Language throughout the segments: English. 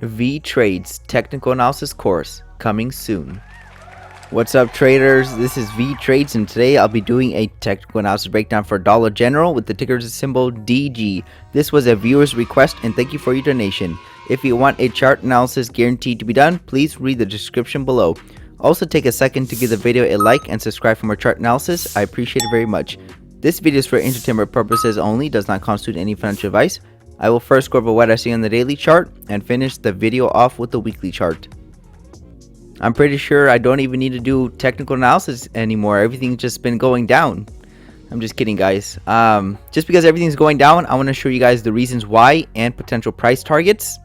Vee Trades technical analysis course coming soon. What's up, traders? This is Vee Trades, and today I'll be doing a technical analysis breakdown for Dollar General with the ticker symbol DG. This was a viewer's request, and thank you for your donation. If you want a chart analysis guaranteed to be done, please read the description below. Also, take a second to give the video a like and subscribe for more chart analysis. I appreciate it very much. This video is for entertainment purposes only, does not constitute any financial advice. I will first go over what I see on the daily chart and finish the video off with the weekly chart. I'm pretty sure I don't even need to do technical analysis anymore. Everything's just been going down. I'm just kidding, guys. Just because everything's going down, I want to show you guys the reasons why and potential price targets.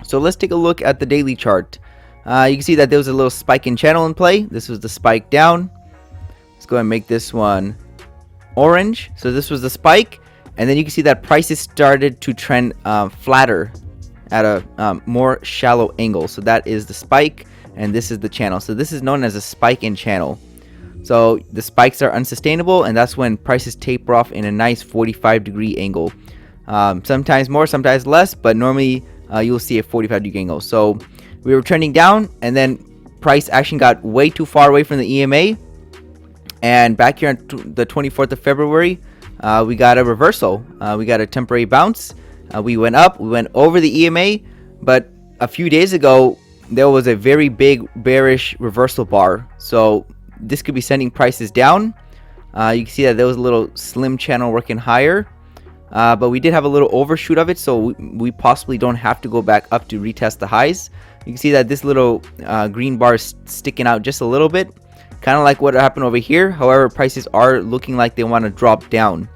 So let's take a look at the daily chart. You can see that there was a little spike in channel in play. This was the spike down. Let's go ahead and make this one orange. So this was the spike. And then you can see that prices started to trend flatter at a more shallow angle. So that is the spike, and this is the channel. So this is known as a spike in channel. So the spikes are unsustainable, and that's when prices taper off in a nice 45-degree angle. Sometimes more, sometimes less, but normally you'll see a 45-degree angle. So we were trending down, and then price action got way too far away from the EMA. And back here on the 24th of February, we got a reversal. We got a temporary bounce. We went up, we went over the EMA, but a few days ago there was a very big bearish reversal bar. So this could be sending prices down. You can see that there was a little slim channel working higher, but we did have a little overshoot of it, so we possibly don't have to go back up to retest the highs. You can see that this little green bar is sticking out just a little bit, kind of like what happened over here. However, prices are looking like they want to drop down.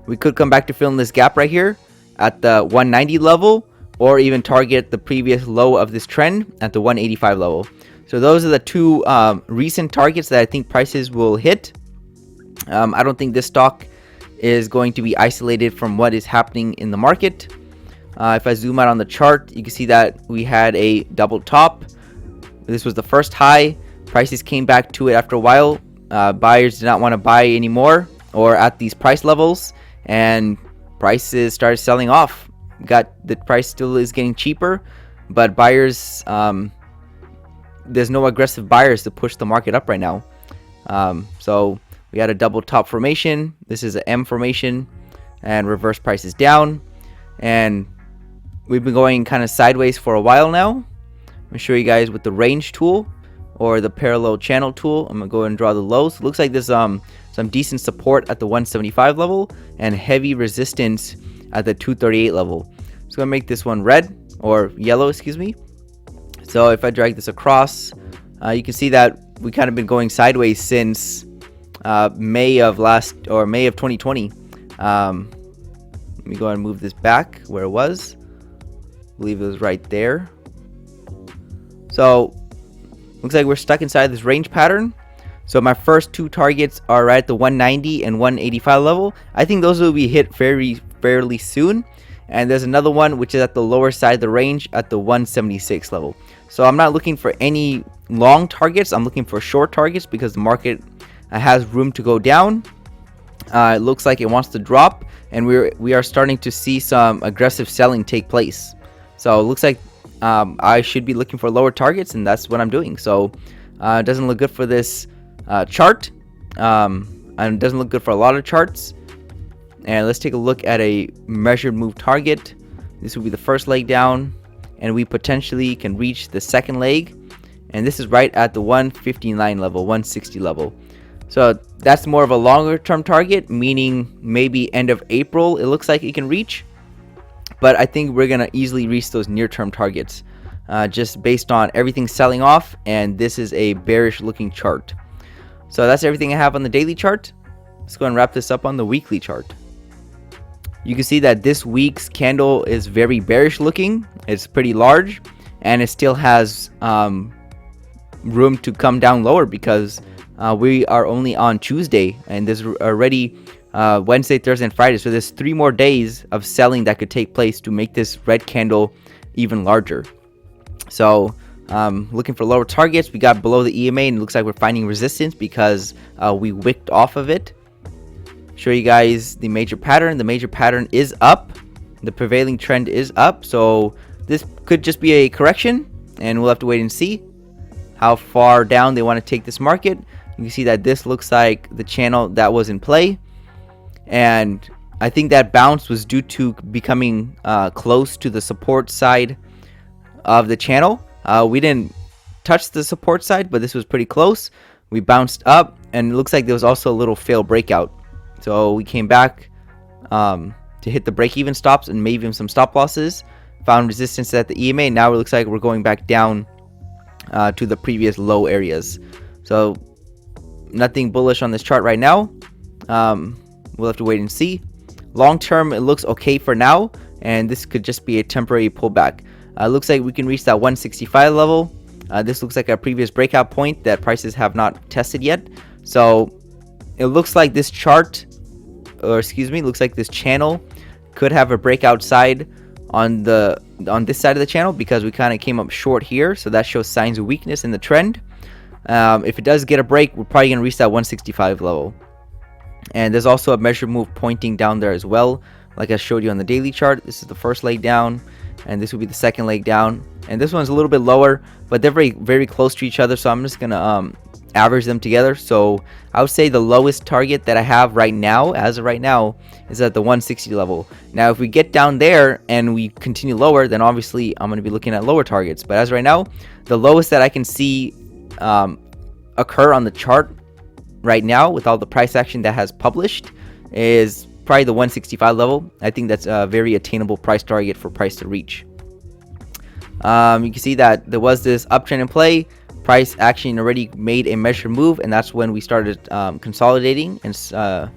We could come back to filling this gap right here at the 190 level, or even target the previous low of this trend at the 185 level. So those are the two recent targets that I think prices will hit. I don't think this stock is going to be isolated from what is happening in the market. If I zoom out on the chart, you can see that we had a double top. This was the first high. Prices came back to it after a while. Buyers did not want to buy anymore or at these price levels, and prices started selling off. The price still is getting cheaper, but buyers, there's no aggressive buyers to push the market up right now. So we had a double top formation. This is an M formation, and reverse prices down, and we've been going kind of sideways for a while now. I'm gonna show you guys with the range tool or the parallel channel tool. I'm gonna go and draw the lows. Looks like there's some decent support at the 175 level and heavy resistance at the 238 level. So I'm gonna make this one red or yellow, excuse me. So if I drag this across, you can see that we kind of been going sideways since May of 2020. Let me go ahead and move this back where it was. I believe it was right there. So looks like we're stuck inside this range pattern. So my first two targets are right at the 190 and 185 level. I think those will be hit fairly soon. And there's another one which is at the lower side of the range at the 176 level. So I'm not looking for any long targets. I'm looking for short targets because the market has room to go down. It looks like it wants to drop, and we are starting to see some aggressive selling take place. So it looks like I should be looking for lower targets, and that's what I'm doing. So it doesn't look good for this chart, and it doesn't look good for a lot of charts. And let's take a look at a measured move target. This will be the first leg down, and we potentially can reach the second leg, and this is right at the 159 level, 160 level. So that's more of a longer term target, meaning maybe end of April it looks like it can reach. But I think we're gonna easily reach those near-term targets, just based on everything selling off, and this is a bearish-looking chart. So that's everything I have on the daily chart. Let's go and wrap this up on the weekly chart. You can see that this week's candle is very bearish-looking. It's pretty large, and it still has room to come down lower because we are only on Tuesday, and there's already Wednesday, Thursday, and Friday. So there's 3 more days of selling that could take place to make this red candle even larger. So looking for lower targets. We got below the EMA, and it looks like we're finding resistance because we wicked off of it. Show you guys the major pattern. The major pattern is up. The prevailing trend is up. So this could just be a correction, and we'll have to wait and see how far down they want to take this market. You can see that this looks like the channel that was in play, and I think that bounce was due to becoming close to the support side of the channel. We didn't touch the support side, but this was pretty close. We bounced up, and it looks like there was also a little fail breakout. So we came back to hit the break-even stops and maybe even some stop losses. Found resistance at the EMA. Now it looks like we're going back down to the previous low areas. So nothing bullish on this chart right now. We'll have to wait and see. Long term, it looks okay for now, and this could just be a temporary pullback. Looks like we can reach that 165 level. This looks like a previous breakout point that prices have not tested yet. So it looks like this chart, or excuse me, looks like this channel could have a breakout side on this side of the channel, because we kind of came up short here. So that shows signs of weakness in the trend. If it does get a break, we're probably going to reach that 165 level. And there's also a measure move pointing down there as well. Like I showed you on the daily chart, this is the first leg down, and this will be the second leg down. And this one's a little bit lower, but they're very, very close to each other. So I'm just going to average them together. So I would say the lowest target that I have right now, as of right now, is at the 160 level. Now, if we get down there and we continue lower, then obviously I'm going to be looking at lower targets. But as of right now, the lowest that I can see occur on the chart right now with all the price action that has published is probably the 165 level. I think that's a very attainable price target for price to reach. You can see that there was this uptrend in play. Price action already made a measured move, and that's when we started consolidating and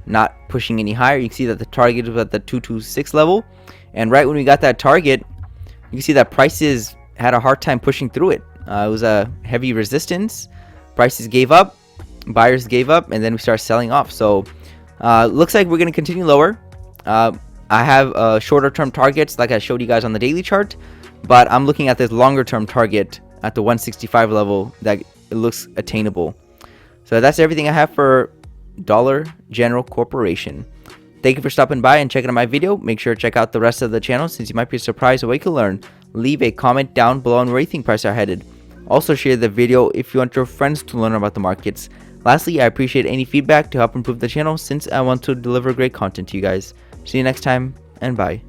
not pushing any higher. You can see that the target was at the 226 level, and right when we got that target, you can see that prices had a hard time pushing through it. It was a heavy resistance. Prices gave up, buyers gave up, and then we started selling off. So looks like we're going to continue lower. I have shorter term targets like I showed you guys on the daily chart, but I'm looking at this longer term target at the 165 level that it looks attainable. So that's everything I have for Dollar General Corporation. Thank you for stopping by and checking out my video. Make sure to check out the rest of the channel, since you might be surprised at what you can learn. Leave a comment down below on where you think prices are headed. Also share the video if you want your friends to learn about the markets. Lastly, I appreciate any feedback to help improve the channel, since I want to deliver great content to you guys. See you next time, and bye.